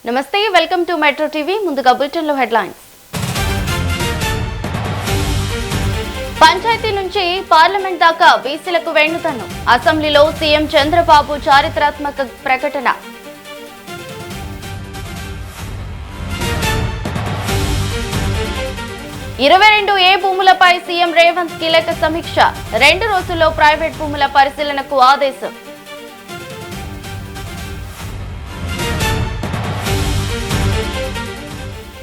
నమస్తే welcome to metro TV ముందుగా bulletin లో హెడ్లైన్స్ పంచాయతీ నుంచి పార్లమెంట్ దాకా బీసీలకు వెన్నుతన్ను అసెంబ్లీలో సీఎం చంద్రబాబు చారిత్రాత్మక ప్రకటన 22A భూములపై సీఎం రేవంత్ కీలక సమీక్ష 2 రోజుల్లో ప్రైవేట్ భూముల పరిశీలనకు ఆదేశం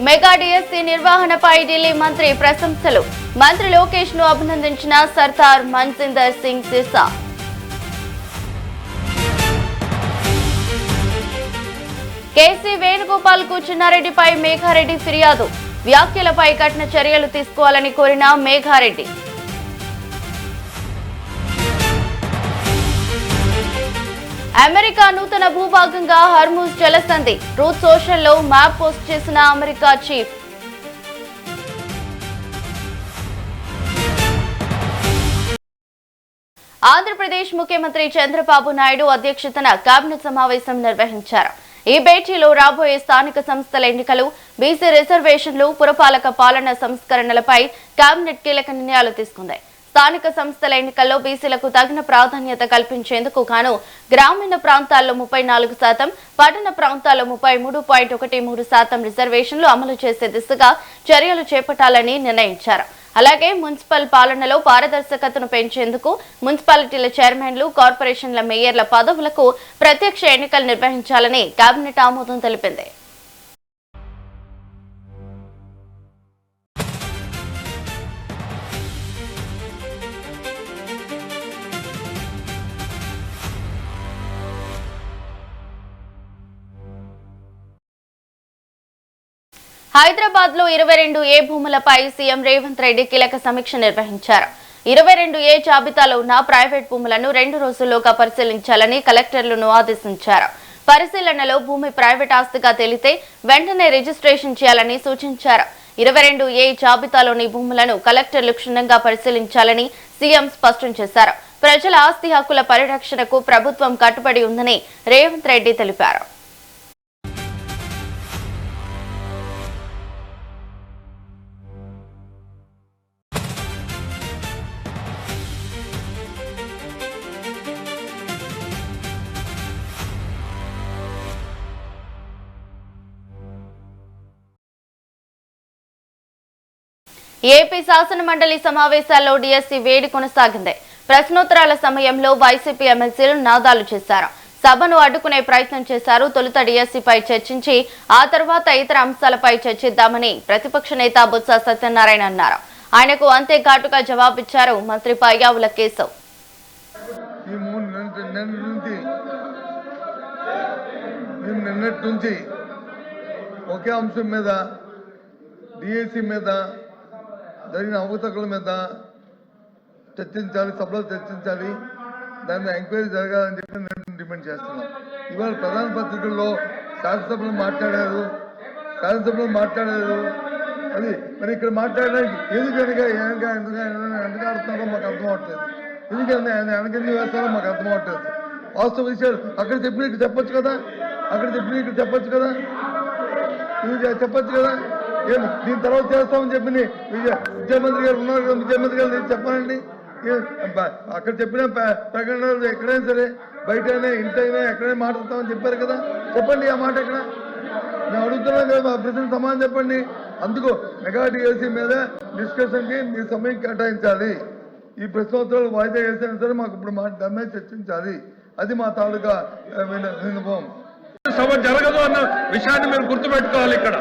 మెగా డిఎస్సీ నిర్వహణపై ఢిల్లీ మంత్రి ప్రశంసలు మంత్రి లోకేష్ ను అభినందించిన సర్దార్ మన్జిందర్ సింగ్ సిర్సా కేసీ వేణుగోపాల్ కు చిన్నారెడ్డిపై మేఘారెడ్డి ఫిర్యాదు వ్యాఖ్యలపై కఠిన చర్యలు తీసుకోవాలని కోరిన మేఘారెడ్డి అమెరికా నూతన భూభాగంగా హర్ముజ్ జలసంధి ట్రూత్ సోషల్ లో మ్యాప్ పోస్ట్ చేసిన అమెరికా చీఫ్ ఆంధ్రప్రదేశ్ ముఖ్యమంత్రి చంద్రబాబు నాయుడు అధ్యక్షతన కేబినెట్ సమావేశం నిర్వహించారు. ఈ భేటీలో రాబోయే స్థానిక సంస్థల ఎన్నికలు, బీసీ రిజర్వేషన్లు, పురపాలక పాలన సంస్కరణలపై కేబినెట్ కీలక నిర్ణయాలు తీసుకుంది. స్థానిక సంస్థల ఎన్నికల్లో బీసీలకు తగిన ప్రాధాన్యత కల్పించేందుకు గాను గ్రామీణ ప్రాంతాల్లో 34%, పట్టణ ప్రాంతాల్లో 33.13% రిజర్వేషన్లు అమలు చేసే దిశగా చర్యలు చేపట్టాలని నిర్ణయించారు. అలాగే మున్సిపల్ పాలనలో పారదర్శకతను పెంచేందుకు మున్సిపాలిటీల చైర్మన్లు, కార్పొరేషన్ల మేయర్ల పదవులకు ప్రత్యక్ష ఎన్నికలు నిర్వహించాలని కేబినెట్ ఆమోదం తెలిపింది. హైదరాబాద్ లో 22A భూములపై సీఎం రేవంత్ రెడ్డి కీలక సమీక్ష నిర్వహించారు. 22A జాబితాలో ఉన్న ప్రైవేట్ భూములను 2 రోజుల్లోగా పరిశీలించాలని కలెక్టర్లను ఆదేశించారు. పరిశీలనలో భూమి ప్రైవేట్ ఆస్తిగా తేలితే వెంటనే రిజిస్ట్రేషన్ చేయాలని సూచించారు. 22A జాబితాలోని భూములను కలెక్టర్లు క్షుణ్ణంగా పరిశీలించాలని సీఎం స్పష్టం చేశారు. ప్రజల ఆస్తి హక్కుల పరిరక్షణకు ప్రభుత్వం కట్టుబడి ఉందని రేవంత్ రెడ్డి తెలిపారు. ఏపీ శాసన మండలి సమావేశాల్లో డిఎస్సీ వేడి కొనసాగింది. ప్రశ్నోత్తరాల సమయంలో వైసీపీ ఎమ్మెల్సీలు నాదాలు చేశారు. సభను అడ్డుకునే ప్రయత్నం చేశారు. తొలుత డిఎస్సీపై చర్చించి ఆ తర్వాత ఇతర అంశాలపై చర్చిద్దామని ప్రతిపక్ష నేత బొత్స సత్యనారాయణ అన్నారు. ఆయనకు అంతే ఘాటుగా జవాబిచ్చారు మంత్రి పయ్యావుల కేశవ్. నిన్నటి నుంచి ఒకే అంశం మీద డిఎస్సీ మీద జరిగిన అవకతవకల మీద చర్చించాలి, సభలో చర్చించాలి, దాని మీద ఎంక్వైరీ జరగాలని చెప్పి నేను డిమాండ్ చేస్తున్నాం. ఇవాళ ప్రధాన పత్రికల్లో శాసనసభలో మాట్లాడారు అది మరి ఇక్కడ మాట్లాడడానికి ఎందుకు ఆడుతున్నారో మాకు అర్థం అవట్లేదు. ఎందుకంటే ఆయన వెనకెందుకు వేస్తారో మాకు అర్థం అవట్లేదు. వాస్తవ విషయాలు అక్కడ చెప్పిన ఇక్కడ చెప్పొచ్చు కదా, చెప్పొచ్చు కదా. దీని తర్వాత చేస్తామని చెప్పింది విద్యామంత్రి గారు ఉన్నారు కదా, ముఖ్యమంత్రి గారు చెప్పానండి. అక్కడ చెప్పిన ప్రకటనలు ఎక్కడైనా సరే బయటైనా ఇంటైనా ఎక్కడైనా మాట్లాడతామని చెప్పారు కదా, చెప్పండి ఆ మాట ఎక్కడ. మేము అడుగుతున్నాం కదా, మా ప్రశ్నకు సమాధానం చెప్పండి. అందుకు మెగా డిఎస్సీ మీద డిస్కషన్కి మీ సమయం కేటాయించాలి. ఈ ప్రశ్నోత్తరాలు వాయిదా వేసినా సరే మాకు ఇప్పుడు దాని మీద చర్చించాలి. అది మా తాలూకా వినుభవం. సభ జరగదు అన్న విషయాన్ని మీరు గుర్తుపెట్టుకోవాలి. ఇక్కడ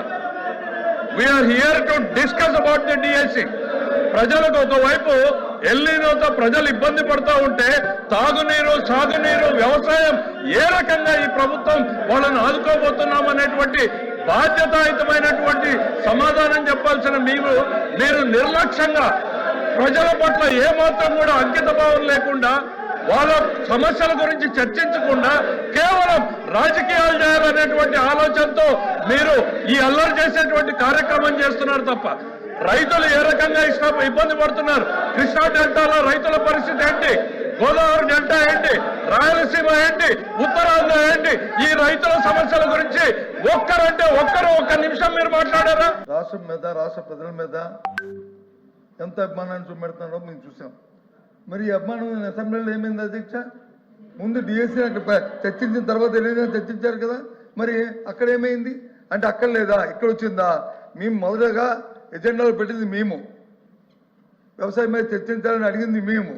we are here to discuss about the DSC. ప్రజలకు ఒకవైపు ఎల్లీనోతో ప్రజలు ఇబ్బంది పడుతూ ఉంటే తాగునీరు, సాగునీరు, వ్యవసాయం ఏ రకంగా ఈ ప్రభుత్వం వాళ్ళని ఆదుకోబోతున్నాం అనేటువంటి బాధ్యతాయుతమైనటువంటి సమాధానం చెప్పాల్సిన మీరు నిర్లక్ష్యంగా ప్రజల పట్ల ఏమాత్రం కూడా అంకిత భావం లేకుండా, వాళ్ళ సమస్యల గురించి చర్చించకుండా కేవలం రాజకీయాలు చేయాలనేటువంటి ఆలోచనతో మీరు ఈ అల్లరి చేసేటువంటి కార్యక్రమం చేస్తున్నారు తప్ప రైతులు ఏ రకంగా ఇబ్బంది పడుతున్నారు, కృష్ణా డెల్టాలో రైతుల పరిస్థితి ఏంటి, గోదావరి డెల్టా ఏంటి, రాయలసీమ ఏంటి, ఉత్తరాంధ్ర ఏంటి, ఈ రైతుల సమస్యల గురించి ఒక్క నిమిషం మీరు మాట్లాడారా? రాష్ట్రం మీద, రాష్ట్ర ప్రజల మీద ఎంత అభిమానాన్ని చూపెడుతున్నారో మేము చూసాం. మరి ఈ అభిమానం అసెంబ్లీలో ఏమైంది అధ్యక్ష? ముందు డిఎస్సీ అక్కడ చర్చించిన తర్వాత ఏదైనా చర్చించారు కదా, మరి అక్కడ ఏమైంది అంటే అక్కడ లేదా ఇక్కడ వచ్చిందా? మేము మొదటగా ఎజెండాలో పెట్టింది మేము, వ్యవసాయం మీద చర్చించాలని అడిగింది మేము,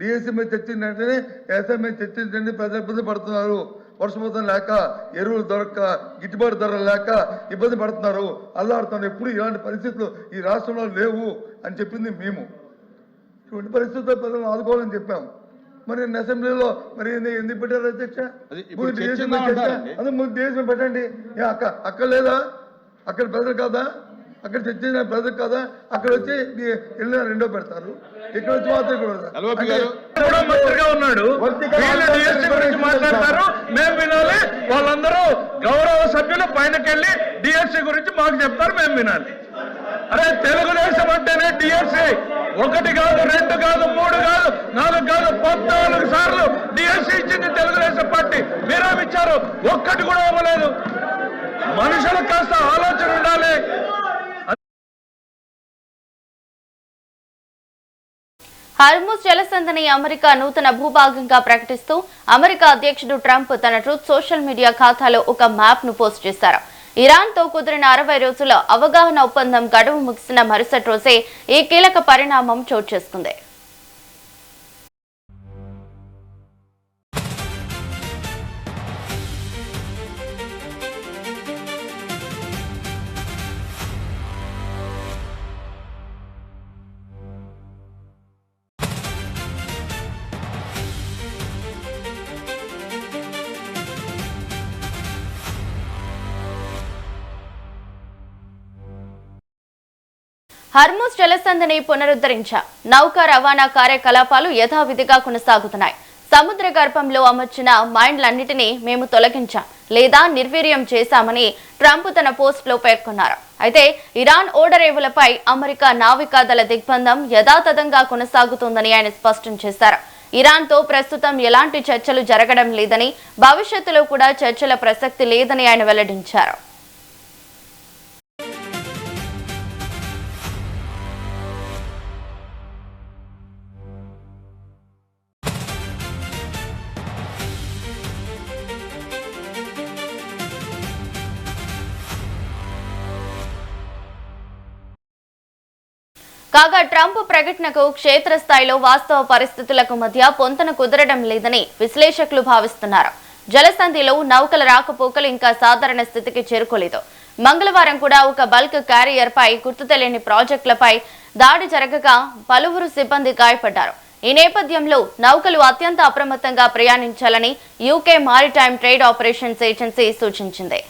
డిఎస్సీ మీద చర్చించిన వెంటనే వ్యవసాయం మీద చర్చించండి, ప్రజలు ఇబ్బంది పడుతున్నారు, వర్షపాతం లేక, ఎరువులు దొరక్క, గిట్టుబాటు ధరలు లేక ఇబ్బంది పడుతున్నారు, అల్లాడుతున్నారు, ఎప్పుడు ఇలాంటి పరిస్థితులు ఈ రాష్ట్రంలో లేవు అని చెప్పింది మేము. ఇటువంటి పరిస్థితుల్లో ప్రజలను ఆదుకోవాలని చెప్పాము. మరి అసెంబ్లీలో మరి ఎందుకు పెట్టారు అధ్యక్ష? అదే ముందు డిఎస్సీ పెట్టండి. అక్కడ లేదా? అక్కడ ప్రజలు కాదా? అక్కడ చర్చించిన ప్రజలు కదా, అక్కడ వచ్చి వెళ్ళిన రెండో పెడతారు, ఇక్కడ వచ్చి మాత్రం మంత్రిగా ఉన్నాడు, మాట్లాడతారు, మేము వినాలి. వాళ్ళందరూ గౌరవ సభ్యులు పైనకెళ్ళి డిఎస్సీ గురించి మాకు చెప్తారు, మేము వినాలి. అరే తెలుగుదేశం అంటేనే డిఎస్సీ 1 కాదు, 2 కాదు, 3 కాదు, 4 కాదు, 14 సార్లు డిఎస్సీ ఇచ్చింది తెలుగుదేశం పార్టీ. మీరేమిచ్చారు? ఒక్కటి కూడా ఇవ్వలేదు. మనుషులకు కాస్త ఆలోచన ఉండాలి. హార్ముజ్ జలసంధిని అమెరికా నూతన భూభాగంగా ప్రకటిస్తూ అమెరికా అధ్యక్షుడు ట్రంప్ తన ట్రూత్ సోషల్ మీడియా ఖాతాలో ఒక మ్యాప్ ను పోస్ట్ చేశారు. ఇరాన్ తో కుదిరిన 60 రోజుల అవగాహన ఒప్పందం గడువు ముగిసిన మరుసటి రోజే ఈ కీలక పరిణామం చోటు చేసుకుంది. హార్ముజ్ జలసంధిని పునరుద్ధరించా నౌకా రవాణా కార్యకలాపాలు యథావిధిగా కొనసాగుతున్నాయి. సముద్ర గర్భంలో అమర్చిన మైన్లన్నిటినీ మేము తొలగించాం లేదా నిర్వీర్యం చేశామని ట్రంప్ తన పోస్టులో పేర్కొన్నారు. అయితే ఇరాన్ ఓడరేవులపై అమెరికా నావికాదళ దిగ్బంధం యథాతథంగా కొనసాగుతోందని ఆయన స్పష్టం చేశారు. ఇరాన్తో ప్రస్తుతం ఎలాంటి చర్చలు జరగడం లేదని, భవిష్యత్తులో కూడా చర్చల ప్రసక్తి లేదని ఆయన వెల్లడించారు. కాగా ట్రంప్ ప్రకటనకు క్షేత్రస్థాయిలో వాస్తవ పరిస్థితులకు మధ్య పొంతన కుదరడం లేదని విశ్లేషకులు భావిస్తున్నారు. జలసంధిలో నౌకల రాకపోకలు ఇంకా సాధారణ స్థితికి చేరుకోలేదు. మంగళవారం కూడా ఒక బల్క్ క్యారియర్ పై గుర్తు తెలియని ప్రాజెక్టులపై దాడి జరగగా పలువురు సిబ్బంది గాయపడ్డారు. ఈ నేపథ్యంలో నౌకలు అత్యంత అప్రమత్తంగా ప్రయాణించాలని UK maritime trade operations agency సూచించింది.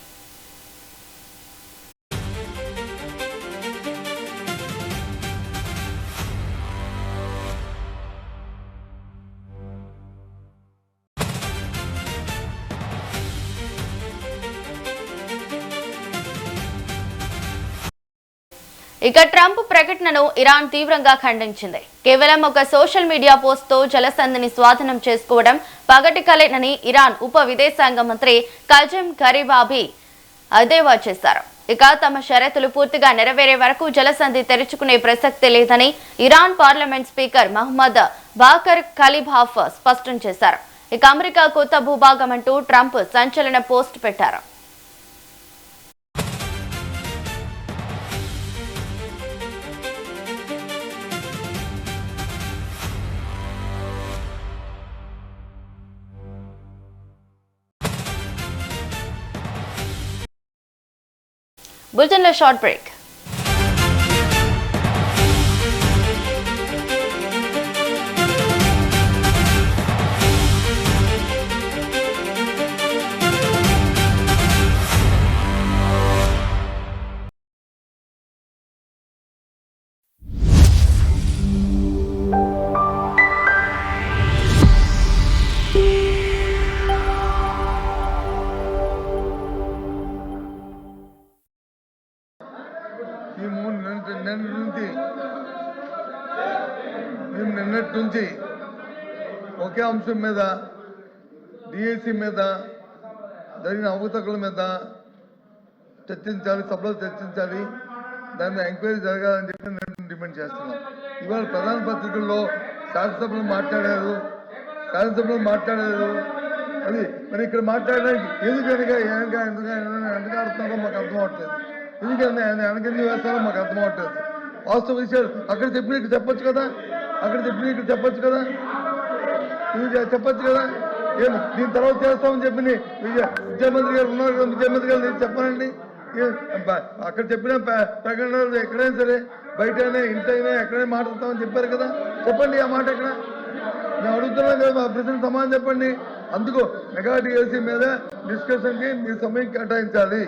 ఇక ట్రంప్ ప్రకటనను ఇరాన్ తీవ్రంగా ఖండించింది. కేవలం ఒక సోషల్ మీడియా పోస్ట్ తో జలసంధిని స్వాధీనం చేసుకోవడం పగటి కలేనని ఇరాన్ ఉప విదేశాంగ మంత్రి కజెం గరీబాబీ ఎద్దేవా చేశారు. ఇక తమ షరతులు పూర్తిగా నెరవేరే వరకు జలసంధి తెరుచుకునే ప్రసక్తి లేదని Iran parliament speaker Mohammad Bagher Ghalibaf స్పష్టం చేశారు. ఇక అమెరికా కొత్త భూభాగం అంటూ ట్రంప్ సంచలన పోస్ట్ పెట్టారు. బులెటిన్లో షార్ట్ బ్రేక్. నిన్నటి నుంచి ఒకే అంశం మీద డిఎస్సి మీద జరిగిన అవకతవకల మీద చర్చించాలి, సభలో చర్చించాలి, దాని ఎంక్వైరీ జరగాలని చెప్పి నేను డిమాండ్ చేస్తున్నాం. ఇవాళ ప్రధాన పత్రికల్లో శాసనసభలో మాట్లాడారు అది మరి ఇక్కడ మాట్లాడడానికి ఎందుకు ఎందుకు ఆడుతున్నారో మాకు అర్థం అవట్లేదు. ఎందుకంటే ఆయన వెనకెందుకు వేస్తారో మాకు అర్థం అవట్లేదు. వాస్తవ విషయాలు అక్కడ చెప్పిన ఇక్కడ చెప్పొచ్చు కదా, ఇది చెప్పొచ్చు కదా. దీని తర్వాత చేస్తామని చెప్పి ముఖ్యమంత్రి గారు ఉన్నారు కదా, ముఖ్యమంత్రి గారు నేను చెప్పానండి. అక్కడ చెప్పిన ప్రకటనలు ఎక్కడైనా సరే బయటైనా ఇంటైనా ఎక్కడైనా మాట్లాడతామని చెప్పారు కదా, చెప్పండి ఆ మాట ఎక్కడ. నేను అడుగుతున్నాను కదా, మా ప్రెసిడెంట్ సమాధానం చెప్పండి. అందుకు మెగా డిఎస్సి మీద డిస్కషన్కి మీరు సమయం కేటాయించాలి.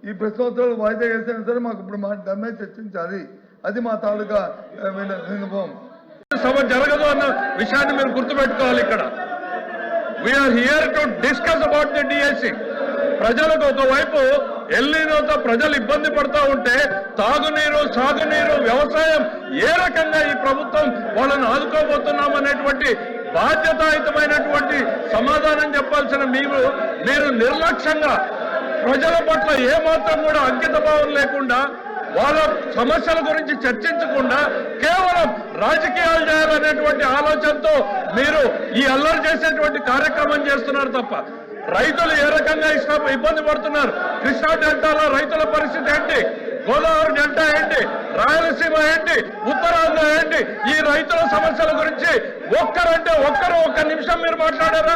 ఈ ప్రశ్నోత్తరాలు వాయిదా వేసినా సరే మాకు ఇప్పుడు దాని మీద చర్చించాలి. అది మా తాలూకా విన్నపం. సభ జరగదు అన్న విషయాన్ని మీరు గుర్తుపెట్టుకోవాలి. ఇక్కడ we are here to discuss about the DSC. ప్రజలకు ఒకవైపు ఎల్లీనోతో ప్రజలు ఇబ్బంది పడుతూ ఉంటే తాగునీరు, సాగునీరు, వ్యవసాయం ఏ రకంగా ఈ ప్రభుత్వం వాళ్ళని ఆదుకోబోతున్నాం అనేటువంటి బాధ్యతాయుతమైనటువంటి సమాధానం చెప్పాల్సిన మీరు నిర్లక్ష్యంగా ప్రజల పట్ల ఏమాత్రం కూడా అంకిత భావం లేకుండా, వాళ్ళ సమస్యల గురించి చర్చించకుండా కేవలం రాజకీయాలు చేయాలనేటువంటి ఆలోచనతో మీరు ఈ అల్లరి చేసేటువంటి కార్యక్రమం చేస్తున్నారు తప్ప రైతులు ఏ రకంగా ఇబ్బంది పడుతున్నారు, కృష్ణా డెల్టాలో రైతుల పరిస్థితి ఏంటి, గోదావరి డెల్టా ఏంటి, రాయలసీమ ఏంటి, ఉత్తరాంధ్ర ఏంటి, ఈ రైతుల సమస్యల గురించి ఒక్క నిమిషం మీరు మాట్లాడారా?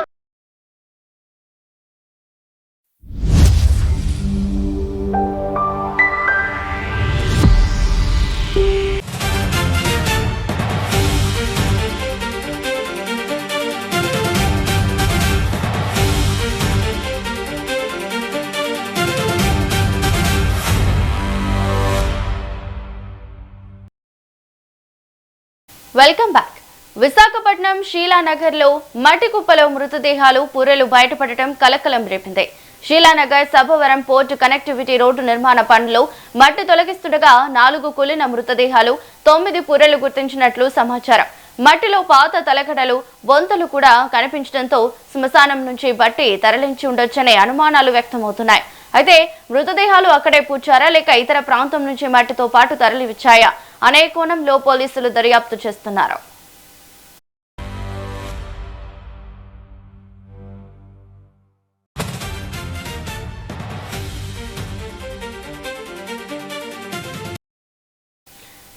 Welcome back. విశాఖపట్నం షీలానగర్లో మట్టి కుప్పలో మృతదేహాలు పూరెలు బయటపడటం కలకలం రేపింది. Sheela Nagar Sabbavaram port connectivity road నిర్మాణ పనుల్లో మట్టి తొలగిస్తుండగా 4 కూలిన మృతదేహాలు, 9 పూరెలు గుర్తించినట్లు సమాచారం. మట్టిలో పాత తలకడలు, బొంతలు కూడా కనిపించడంతో శ్మశానం నుంచి బట్టి తరలించి ఉండొచ్చనే అనుమానాలు వ్యక్తమవుతున్నాయి. అయితే మృతదేహాలు అక్కడే పూడ్చారా లేక ఇతర ప్రాంతం నుంచి మట్టితో పాటు తరలివచ్చాయా అనే కోణంలో పోలీసులు దర్యాప్తు చేస్తున్నారు.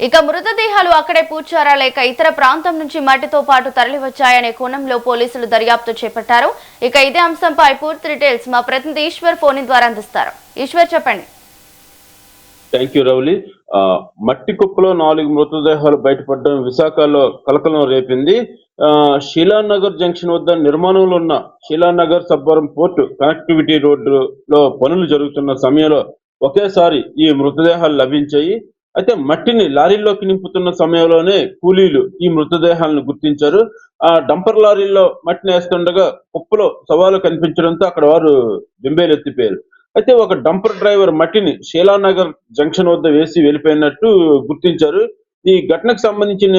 ఇక మృతదేహాలు అక్కడే పూడ్చారా లేక ఇతర ప్రాంతం నుంచి మట్టితో పాటు తరలివచ్చాయనే కోణంలో పోలీసులు దర్యాప్తు చేపట్టారు. ఇక ఇదే అంశంపై పూర్తి డీటెయిల్స్ మా ప్రతినిధి ఈశ్వర్ ఫోన్ ద్వారా అందిస్తారు. ఈశ్వర్, చెప్పండి. థ్యాంక్ యూ రౌలి. మట్టి కుప్పలో 4 మృతదేహాలు బయటపడడం విశాఖలో కలకలం రేపింది. షీలానగర్ జంక్షన్ వద్ద నిర్మాణంలో ఉన్న షీలానగర్ సబ్బవరం పోర్టు కనెక్టివిటీ రోడ్డులో పనులు జరుగుతున్న సమయంలో ఒకేసారి ఈ మృతదేహాలు లభించాయి. అయితే మట్టిని లారీల్లోకి నింపుతున్న సమయంలోనే కూలీలు ఈ మృతదేహాలను గుర్తించారు. ఆ డంపర్ లారీల్లో మట్టిని వేస్తుండగా కుప్పలో శవాలు కనిపించడంతో అక్కడ వారు బెంబేలెత్తిపోయారు. అయితే ఒక డంపర్ డ్రైవర్ మట్టిని షీలానగర్ జంక్షన్ వద్ద వేసి వెళ్ళిపోయినట్టు గుర్తించారు. ఈ ఘటనకు సంబంధించిన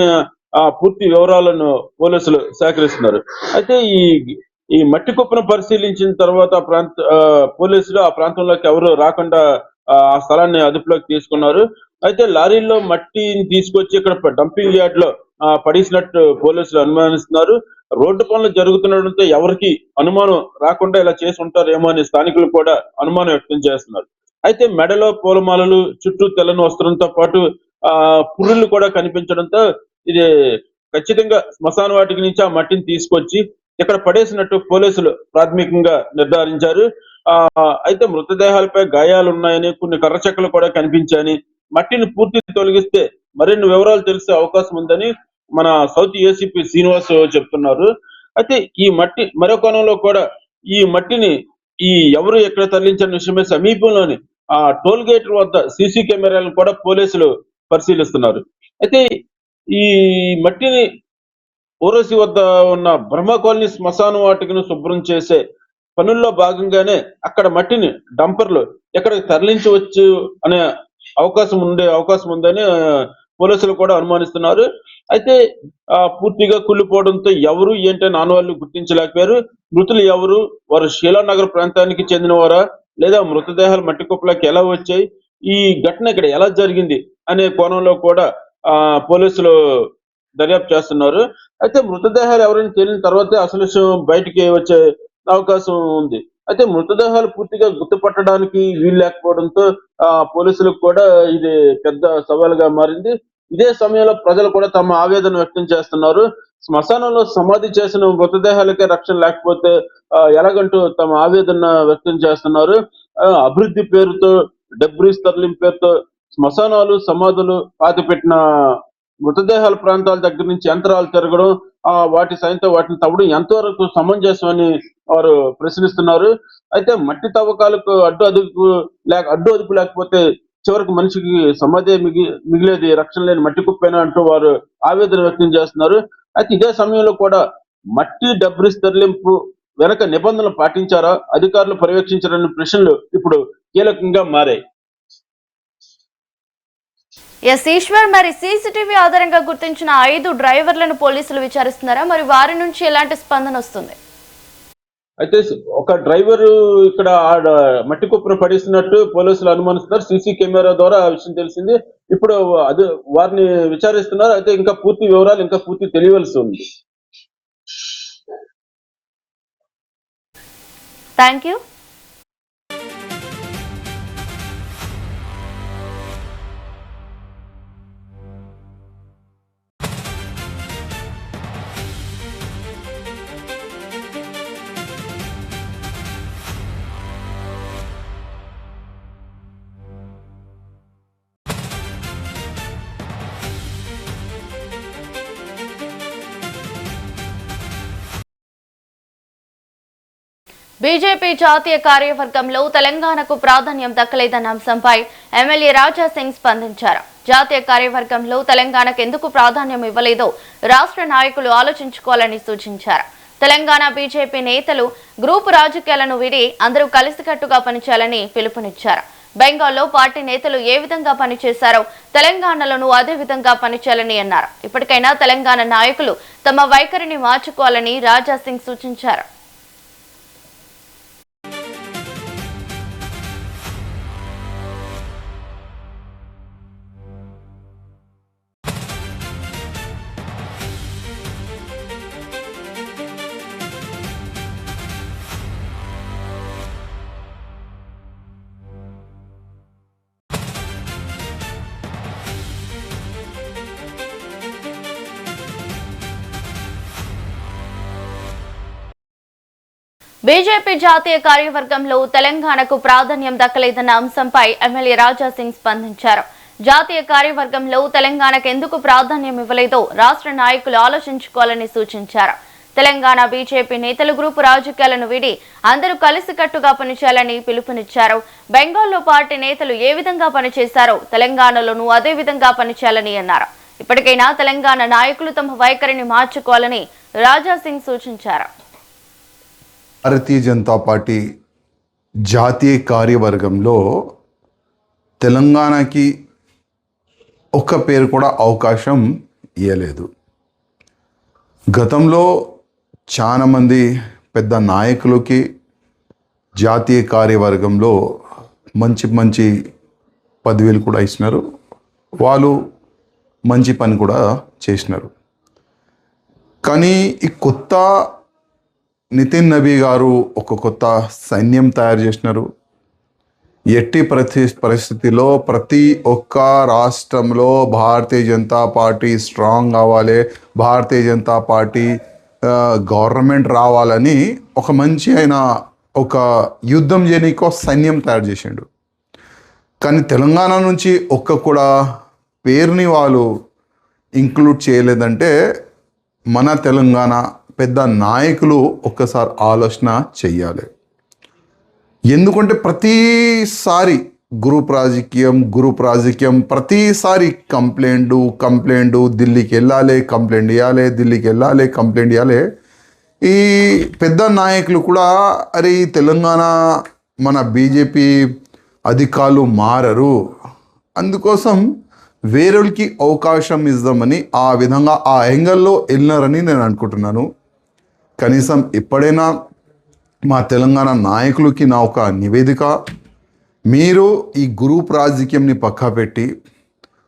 పూర్తి వివరాలను పోలీసులు సేకరిస్తున్నారు. అయితే ఈ మట్టి కుప్పను పరిశీలించిన తర్వాత పోలీసులు ఆ ప్రాంతంలోకి ఎవరు రాకుండా ఆ స్థలాన్ని అదుపులోకి తీసుకున్నారు. అయితే లారీల్లో మట్టిని తీసుకొచ్చి ఇక్కడ డంపింగ్ యార్డ్ లో పడేసినట్టు పోలీసులు అనుమానిస్తున్నారు. రోడ్డు పనులు జరుగుతుండడంతో ఎవరికి అనుమానం రాకుండా ఇలా చేసి ఉంటారేమో అని స్థానికులు కూడా అనుమానం వ్యక్తం చేస్తున్నారు. అయితే మెడలో పూలమాలలు, చుట్టూ తెల్లని వస్త్రంతో పాటు పుర్రులు కూడా కనిపించడంతో ఇది ఖచ్చితంగా శ్మశాన వాటిక నుంచి ఆ మట్టిని తీసుకొచ్చి ఇక్కడ పడేసినట్టు పోలీసులు ప్రాథమికంగా నిర్ధారించారు. అయితే మృతదేహాలపై గాయాలు ఉన్నాయని, కొన్ని కర్రచెక్కలు కూడా కనిపించాయని, మట్టిని పూర్తి తొలగిస్తే మరిన్ని వివరాలు తెలిసే అవకాశం ఉందని మన సౌత్ ఏసీపీ శ్రీనివాస్ చెప్తున్నారు. అయితే ఈ మట్టి మరో కోణంలో కూడా ఈ మట్టిని ఎవరు ఎక్కడ తరలించిన విషయమే సమీపంలోని ఆ టోల్ గేట్ వద్ద సీసీ కెమెరాలను కూడా పోలీసులు పరిశీలిస్తున్నారు. అయితే ఈ మట్టిని ఓరోసి వద్ద ఉన్న బ్రహ్మ కాలనీ శ్మశాన వాటికను శుభ్రం చేసే పనుల్లో భాగంగానే అక్కడ మట్టిని డంపర్లు ఎక్కడికి తరలించవచ్చు అనే అవకాశం ఉందని పోలీసులు కూడా అనుమానిస్తున్నారు. అయితే పూర్తిగా కుళ్ళిపోవడంతో ఎవరు ఏంటని ఆనవాళ్లు గుర్తించలేకపోయారు. మృతులు ఎవరు, వారు శీలానగర్ ప్రాంతానికి చెందినవారా, లేదా మృతదేహాలు మట్టి కుప్పలోకి ఎలా వచ్చాయి, ఈ ఘటన ఇక్కడ ఎలా జరిగింది అనే కోణంలో కూడా పోలీసులు దర్యాప్తు చేస్తున్నారు. అయితే మృతదేహాలు ఎవరైనా తేలిన తర్వాతే అసలు విషయం బయటికి వచ్చే అవకాశం ఉంది. అయితే మృతదేహాలు పూర్తిగా గుర్తుపట్టడానికి వీలు లేకపోవడంతో పోలీసులకు కూడా ఇది పెద్ద సవాలుగా మారింది. ఇదే సమయంలో ప్రజలు కూడా తమ ఆవేదన వ్యక్తం చేస్తున్నారు. శ్మశానంలో సమాధి చేసిన మృతదేహాలకే రక్షణ లేకపోతే ఎలాగంటూ తమ ఆవేదన వ్యక్తం చేస్తున్నారు. అభివృద్ధి పేరుతో, డెబ్రీస్ తరలింపు పేరుతో శ్మశానాలు, సమాధులు పాతిపెట్టిన మృతదేహాల ప్రాంతాల దగ్గర నుంచి యంత్రాలు తిరగడం, వాటి సాయంతో వాటిని తవ్వడం ఎంతవరకు సమంజసం అని వారు ప్రశ్నిస్తున్నారు. అయితే మట్టి తవ్వకాలకు అడ్డు అదుపు లేకపోతే చివరికి మనిషికి సమాధి మిగిలేది రక్షణ లేని మట్టి కుప్పేనా అంటూ వారు ఆవేదన వ్యక్తం చేస్తున్నారు. అయితే ఇదే సమయంలో కూడా మట్టి డబ్రీస్ తరలింపు వెనక నిబంధనలు పాటించారా, అధికారులు పర్యవేక్షించారనే ప్రశ్నలు ఇప్పుడు కీలకంగా మారాయి. ఈశ్వర్, మరి సీసీటీవీ ఆధారంగా గుర్తించిన 5 డ్రైవర్లను పోలీసులు విచారిస్తున్నారా? మరి వారి నుంచి ఎలాంటి స్పందన వస్తుంది? అయితే ఒక డ్రైవరు ఇక్కడ మట్టి కుప్పను పడేసినట్టు పోలీసులు అనుమానిస్తున్నారు. సీసీ కెమెరా ద్వారా ఆ విషయం తెలిసింది. ఇప్పుడు వారిని విచారిస్తున్నారు. అయితే ఇంకా పూర్తి వివరాలు ఇంకా పూర్తి తెలియవలసి ఉంది. Thank you. బీజేపీ జాతీయ కార్యవర్గంలో తెలంగాణకు ప్రాధాన్యం దక్కలేదన్న అంశంపై ఎమ్మెల్యే రాజా సింగ్ స్పందించారు. జాతీయ కార్యవర్గంలో తెలంగాణకు ఎందుకు ప్రాధాన్యం ఇవ్వలేదో రాష్ట్ర నాయకులు ఆలోచించుకోవాలని సూచించారు. తెలంగాణ బీజేపీ నేతలు గ్రూపు రాజకీయాలను వీడి అందరూ కలిసికట్టుగా పనిచేయాలని పిలుపునిచ్చారు. బెంగాల్లో పార్టీ నేతలు ఏ విధంగా పనిచేశారో తెలంగాణలోనూ అదే విధంగా పనిచేయాలని అన్నారు. ఇప్పటికైనా తెలంగాణ నాయకులు తమ వైఖరిని మార్చుకోవాలని రాజా సింగ్ సూచించారు. బీజేపీ జాతీయ కార్యవర్గంలో తెలంగాణకు ప్రాధాన్యం దక్కలేదన్న అంశంపై ఎమ్మెల్యే రాజా సింగ్ స్పందించారు. జాతీయ కార్యవర్గంలో తెలంగాణకు ఎందుకు ప్రాధాన్యం ఇవ్వలేదో రాష్ట్ర నాయకులు ఆలోచించుకోవాలని సూచించారు. తెలంగాణ బీజేపీ నేతలు గ్రూపు రాజకీయాలను వీడి అందరూ కలిసికట్టుగా పనిచేయాలని పిలుపునిచ్చారు. బెంగాల్లో పార్టీ నేతలు ఏ విధంగా పనిచేశారో తెలంగాణలోనూ అదే విధంగా పనిచేయాలని అన్నారు. ఇప్పటికైనా తెలంగాణ నాయకులు తమ వైఖరిని మార్చుకోవాలని రాజా సింగ్ సూచించారు. భారతీయ జనతా పార్టీ జాతీయ కార్యవర్గంలో తెలంగాణకి ఒక్క పేరు కూడా అవకాశం ఇవ్వలేదు. గతంలో చాలామంది పెద్ద నాయకులకి జాతీయ కార్యవర్గంలో మంచి మంచి పదవులు కూడా ఇచ్చినారు. వాళ్ళు మంచి పని కూడా చేసినారు. కానీ ఈ కొత్త నితిన్ నబీ గారు ఒక కొత్త సైన్యం తయారు చేసినారు. ఎట్టి పరిస్థితిలో ప్రతి ఒక్క రాష్ట్రంలో భారతీయ జనతా పార్టీ స్ట్రాంగ్ కావాలి, భారతీయ జనతా పార్టీ గవర్నమెంట్ రావాలని ఒక మంచి ఒక యుద్ధం చేయడానికి సైన్యం తయారు చేసిండు. కానీ తెలంగాణ నుంచి ఒక్క కూడా పేరుని వాళ్ళు ఇంక్లూడ్ చేయలేదంటే మన తెలంగాణ పెద్ద నాయకులు ఒక్కసారి ఆలోచన చెయ్యాలి. ఎందుకంటే ప్రతిసారి గ్రూప్ రాజకీయం ప్రతిసారి కంప్లైంట్ ఢిల్లీకి వెళ్ళాలి, కంప్లైంట్ ఇవ్వాలి. ఈ పెద్ద నాయకులు కూడా అరే ఈ తెలంగాణ మన బీజేపీ అధికారులు మారరు, అందుకోసం వేరేకి అవకాశం ఇద్దామని ఆ విధంగా ఆ యాంగిల్లో వెళ్ళినారని నేను అనుకుంటున్నాను. కనీసం ఎప్పుడైనా మా తెలంగాణ నాయకులకి నా ఒక నివేదిక, మీరు ఈ గ్రూప్ రాజకీయంని పక్కా పెట్టి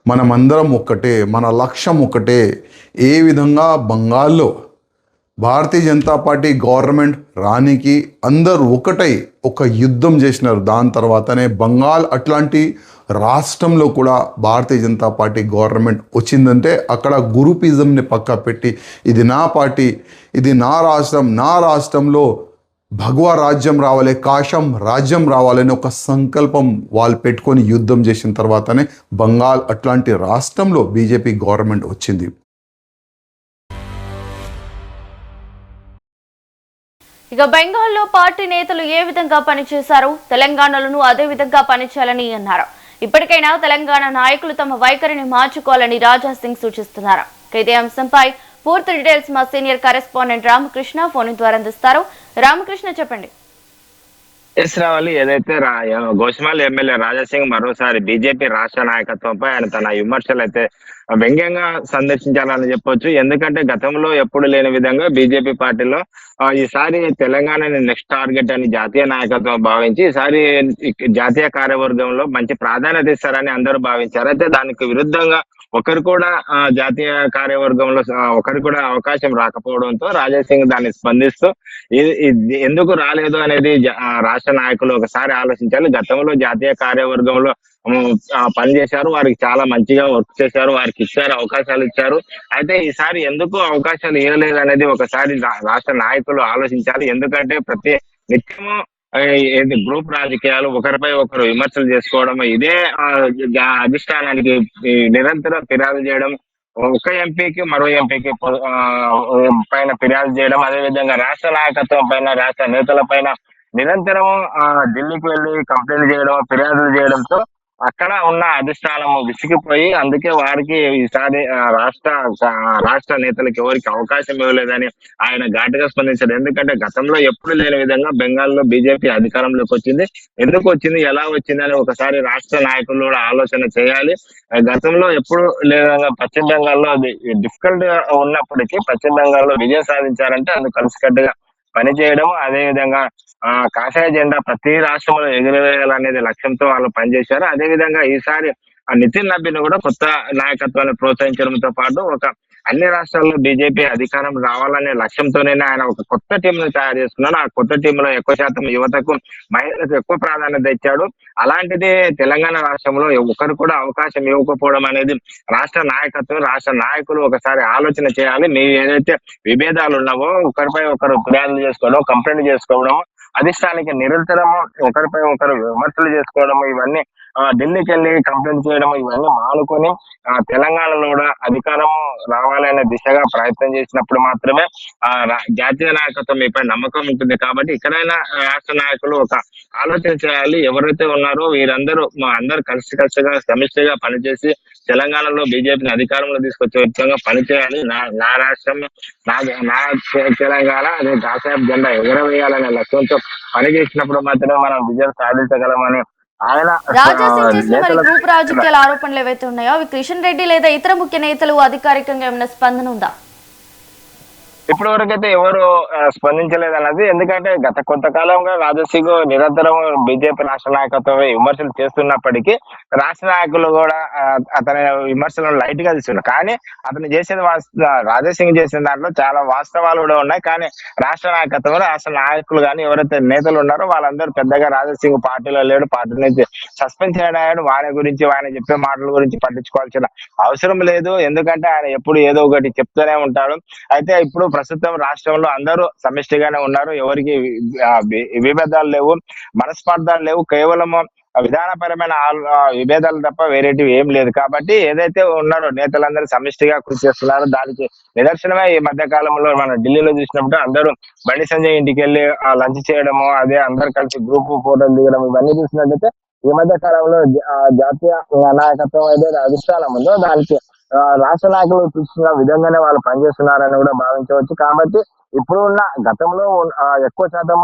మనమందరం ఒక్కటే, మన లక్ష్యం ఒక్కటే. ఏ విధంగా బంగాల్లో భారతీయ జనతా పార్టీ గవర్నమెంట్ రానికి అందరూ ఒకటై ఒక యుద్ధం చేసినారు. దాని తర్వాతనే బంగాల్ అట్లాంటి రాష్ట్రంలో కూడా భారతీయ జనతా పార్టీ గవర్నమెంట్ వచ్చిందంటే అక్కడ గ్రూపిజంని పక్కా పెట్టి ఇది నా పార్టీ, ఇది నా రాష్ట్రం, నా రాష్ట్రంలో భగవా రాజ్యం రావాలి, కాశం రాజ్యం రావాలని ఒక సంకల్పం వాళ్ళు పెట్టుకొని యుద్ధం చేసిన తర్వాతనే బంగాల్ అట్లాంటి రాష్ట్రంలో బీజేపీ గవర్నమెంట్ వచ్చింది. ఇక బెంగాల్లో పార్టీ నేతలు ఏ విధంగా పనిచేశారు, తెలంగాణలోనూ అదే విధంగా పనిచేయాలని అన్నారు. ఇప్పటికైనా తెలంగాణ నాయకులు తమ వైఖరిని మార్చుకోవాలని రాజా సింగ్ సూచిస్తున్నారు. ఇదే అంశంపై పూర్తి డీటెయిల్స్ మా సీనియర్ కరెస్పాండెంట్ రామకృష్ణ ఫోన్ ద్వారా అందిస్తారు. రామకృష్ణ చెప్పండి. ఎస్ రావాలి. ఏదైతే గోషమాల్ ఎమ్మెల్యే రాజాసింగ్ మరోసారి బీజేపీ రాష్ట్ర నాయకత్వంపై ఆయన తన విమర్శలు అయితే వ్యంగ్యంగా సందర్శించాలని చెప్పొచ్చు. ఎందుకంటే గతంలో ఎప్పుడు లేని విధంగా బీజేపీ పార్టీలో ఈసారి తెలంగాణని నెక్స్ట్ టార్గెట్ అని జాతీయ నాయకత్వం భావించి ఈసారి జాతీయ కార్యవర్గంలో మంచి ప్రాధాన్యత ఇస్తారని అందరూ భావించారు. అయితే దానికి విరుద్ధంగా ఒకరు కూడా జాతీయ కార్యవర్గంలో ఒకరు కూడా అవకాశం రాకపోవడంతో రాజాసింగ్ దాన్ని స్పందిస్తూ ఎందుకు రాలేదు అనేది రాష్ట్ర నాయకులు ఒకసారి ఆలోచించాలి. గతంలో జాతీయ కార్యవర్గంలో పనిచేశారు, వారికి చాలా మంచిగా వర్క్ చేశారు, వారికి ఇచ్చారు, అవకాశాలు ఇచ్చారు. అయితే ఈసారి ఎందుకు అవకాశాలు ఇవ్వలేదు అనేది ఒకసారి రాష్ట్ర నాయకులు ఆలోచించాలి. ఎందుకంటే ప్రతి నిత్యము గ్రూప్ రాజకీయాలు, ఒకరిపై ఒకరు విమర్శలు చేసుకోవడం, ఇదే అధిష్టానానికి నిరంతరం ఫిర్యాదు చేయడం, ఒక ఎంపీకి మరో ఎంపీకి పైన ఫిర్యాదు చేయడం, అదేవిధంగా రాష్ట్ర నాయకత్వం పైన, రాష్ట్ర నేతల పైన నిరంతరం ఢిల్లీకి వెళ్ళి కంప్లైంట్ చేయడం, ఫిర్యాదులు చేయడంతో అక్కడ ఉన్న అధిష్టానం విసిగిపోయి అందుకే వారికి ఈసారి రాష్ట్ర నేతలకు ఎవరికి అవకాశం ఇవ్వలేదని ఆయన ఘాటుగా స్పందించారు. ఎందుకంటే గతంలో ఎప్పుడు లేని విధంగా బెంగాల్లో బీజేపీ అధికారంలోకి వచ్చింది. ఎందుకు వచ్చింది, ఎలా వచ్చింది అని ఒకసారి రాష్ట్ర నాయకులు కూడా ఆలోచన చేయాలి. గతంలో ఎప్పుడు లేదా పశ్చిమ బెంగాల్లో డిఫికల్ట్ ఉన్నప్పటికీ పశ్చిమ బెంగాల్లో విజయం సాధించారంటే అందుకు కలిసికట్టుగా పనిచేయడం, అదేవిధంగా కాషాయ జెండా ప్రతి రాష్ట్రంలో ఎగురవేయాలనేది లక్ష్యంతో వాళ్ళు పనిచేశారు. అదేవిధంగా ఈసారి నితిన్ నబీన్ కూడా కొత్త నాయకత్వాన్ని ప్రోత్సహించడంతో పాటు అన్ని రాష్ట్రాల్లో బీజేపీ అధికారం రావాలనే లక్ష్యంతోనే ఆయన ఒక కొత్త టీంను తయారు చేసుకున్నాడు. ఆ కొత్త టీంలో ఎక్కువ శాతం యువతకు, మహిళలకు ఎక్కువ ప్రాధాన్యత ఇచ్చాడు. అలాంటిది తెలంగాణ రాష్ట్రంలో ఒకరు కూడా అవకాశం ఇవ్వకపోవడం అనేది రాష్ట్ర నాయకత్వం, రాష్ట్ర నాయకులు ఒకసారి ఆలోచన చేయాలి. మీ ఏదైతే విభేదాలు ఉన్నావో ఒకరిపై ఒకరు ఫిర్యాదులు చేసుకోవడం, కంప్లైంట్ చేసుకోవడం, అధిష్టానికి నిరంతరం ఒకరిపై ఒకరు విమర్శలు చేసుకోవడం, ఇవన్నీ ఢిల్లీకి వెళ్ళి కంప్లైంట్ చేయడం, ఇవన్నీ మానుకొని తెలంగాణలో కూడా అధికారం రావాలనే దిశగా ప్రయత్నం చేసినప్పుడు మాత్రమే జాతీయ నాయకత్వం మీపై నమ్మకం ఉంటుంది. కాబట్టి ఇక్కడైనా రాష్ట్ర నాయకులు ఒక ఆలోచన చేయాలి. ఎవరైతే ఉన్నారో వీరందరూ అందరూ కలిసిగా సమిష్టిగా పనిచేసి తెలంగాణలో బీజేపీని అధికారంలో తీసుకొచ్చే విధంగా పనిచేయాలి. నా రాష్ట్రం, నా తెలంగాణ అదే కాషాయం జెండా ఎగరవేయాలనే లక్ష్యంతో పనిచేసినప్పుడు మాత్రమే మనం విజయం సాధించగలమని ఆయన రాజాసింగ్ చేసిన మరి గ్రూప్ రాజకీయాల ఆరోపణలు ఏవైతే ఉన్నాయో అవి కిషన్ రెడ్డి లేదా ఇతర ముఖ్య నేతలు అధికారికంగా ఏమైనా స్పందన ఉందా? ఇప్పటి వరకు అయితే ఎవరు స్పందించలేదన్నది. ఎందుకంటే గత కొంతకాలంగా రాజాసింగ్ నిరంతరం బీజేపీ రాష్ట్ర నాయకత్వం విమర్శలు చేస్తున్నప్పటికీ రాష్ట్ర నాయకులు కూడా అతని విమర్శలను లైట్ గా తీసుకున్నారు. కానీ అతను చేసేది రాజాసింగ్ చేసిన దాంట్లో చాలా వాస్తవాలు కూడా ఉన్నాయి. కానీ రాష్ట్ర నాయకత్వం, రాష్ట్ర నాయకులు కానీ ఎవరైతే నేతలు ఉన్నారో వాళ్ళందరూ పెద్దగా రాజాసింగ్ పార్టీలో లేడు, పార్టీ నుంచి సస్పెండ్ చేయడం, వారి గురించి ఆయన చెప్పే మాటల గురించి పట్టించుకోవాల్సిన అవసరం లేదు. ఎందుకంటే ఆయన ఎప్పుడు ఏదో ఒకటి చెప్తూనే ఉంటాడు. అయితే ఇప్పుడు ప్రస్తుతం రాష్ట్రంలో అందరూ సమిష్టిగానే ఉన్నారు. ఎవరికి విభేదాలు లేవు, మనస్పర్ధాలు లేవు. కేవలం విధానపరమైన విభేదాలు తప్ప వేరేటివి ఏం లేదు. కాబట్టి ఏదైతే ఉన్నారో నేతలందరూ సమిష్టిగా కృషి చేస్తున్నారు. దానికి నిదర్శనమే ఈ మధ్య కాలంలో మనం ఢిల్లీలో చూసినప్పుడు అందరూ బండి సంజయ్ ఇంటికి వెళ్ళి లంచ్ చేయడము, అదే అందరు కలిసి గ్రూప్ ఫోటోలు దిగడం, ఇవన్నీ చూసినట్టయితే ఈ మధ్య కాలంలో జాతీయ నాయకత్వం ఏదైతే అధిష్టానం ఉందో దానికి రాష్ట్ర నాయకులు చూసిన విధంగానే వాళ్ళు పనిచేస్తున్నారని కూడా భావించవచ్చు. కాబట్టి ఇప్పుడు ఉన్న గతంలో ఎక్కువ శాతం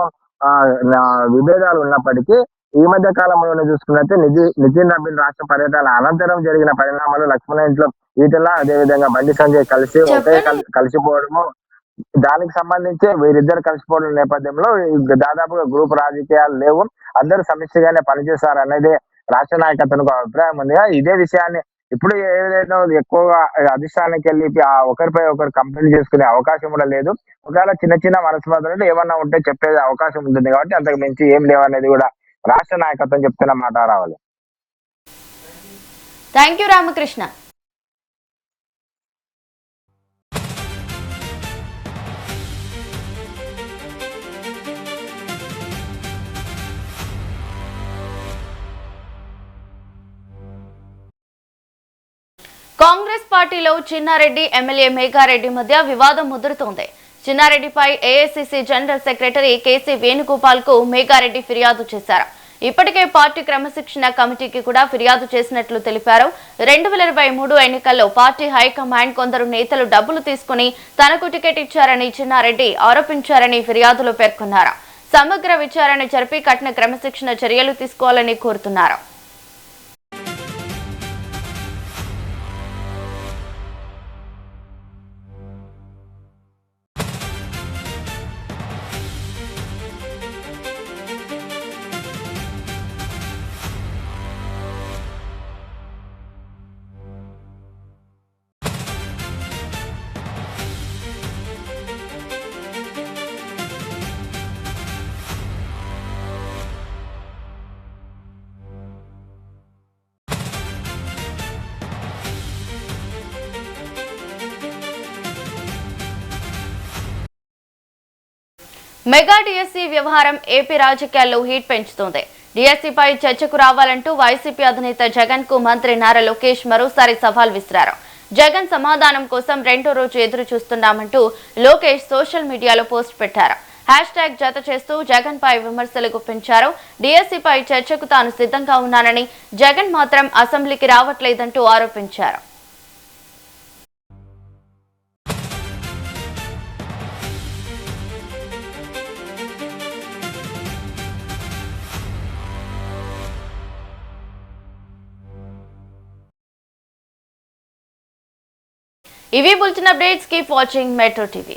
విభేదాలు ఉన్నప్పటికీ ఈ మధ్య కాలంలో చూసుకున్నట్టే నితిన్ నబీన్ రాష్ట్ర పర్యటన అనంతరం జరిగిన పరిణామాలు లక్ష్మణ ఇంట్లో ఈటల అదేవిధంగా బండి సంజయ్ కలిసి ఒకే కలిసిపోవడము, దానికి సంబంధించి వీరిద్దరు కలిసిపోవడం నేపథ్యంలో దాదాపుగా గ్రూప్ రాజకీయాలు లేవు, అందరూ సమిష్టిగానే పనిచేస్తారు అనేది రాష్ట్ర నాయకత్వానికి అభిప్రాయం ఉంది. ఇదే విషయాన్ని ఇప్పుడు ఏదైనా ఎక్కువగా అధిష్టానానికి వెళ్ళి ఒకరిపై ఒకరు కంప్లైంట్ చేసుకునే అవకాశం కూడా లేదు. ఒకవేళ చిన్న చిన్న మనస్పర్ధలు ఏమన్నా ఉంటే చెప్పే అవకాశం ఉంటుంది కాబట్టి అంతకు మించి ఏం లేవనేది కూడా రాష్ట్ర నాయకత్వం చెప్తున్న మాట రావాలి. Thank you Ramakrishna. కాంగ్రెస్ పార్టీలో చిన్నారెడ్డి ఎమ్మెల్యే మేఘారెడ్డి మధ్య వివాదం ముదురుతోంది. చిన్నారెడ్డిపై AICC general secretary KC Venugopal కు మేఘారెడ్డి ఫిర్యాదు చేశారు. ఇప్పటికే పార్టీ క్రమశిక్షణ కమిటీకి కూడా ఫిర్యాదు చేసినట్లు తెలిపారు. 2023 ఎన్నికల్లో పార్టీ హైకమాండ్ కొందరు నేతలు డబ్బులు తీసుకుని తనకు టికెట్ ఇచ్చారని చిన్నారెడ్డి ఆరోపించారని ఫిర్యాదులో పేర్కొన్నారు. సమగ్ర విచారణ జరిపి కఠిన క్రమశిక్షణ చర్యలు తీసుకోవాలని కోరుతున్నారు. మెగా డిఎస్సీ వ్యవహారం ఏపీ రాజకీయాల్లో హీట్ పెంచుతోంది. డిఎస్సీపై చర్చకు రావాలంటూ వైసీపీ అధినేత జగన్ కు మంత్రి నారా లోకేష్ మరోసారి సవాల్ విసిరారు. జగన్ సమాధానం కోసం రెండో రోజు ఎదురు చూస్తున్నామంటూ లోకేష్ సోషల్ మీడియాలో పోస్ట్ పెట్టారు. హ్యాష్ జత చేస్తూ జగన్ పై విమర్శలు గుప్పించారు. డిఎస్సీపై చర్చకు తాను సిద్ధంగా ఉన్నానని, జగన్ మాత్రం అసెంబ్లీకి రావట్లేదంటూ ఆరోపించారు. ఇవి bulletin updates. Keep watching metro TV.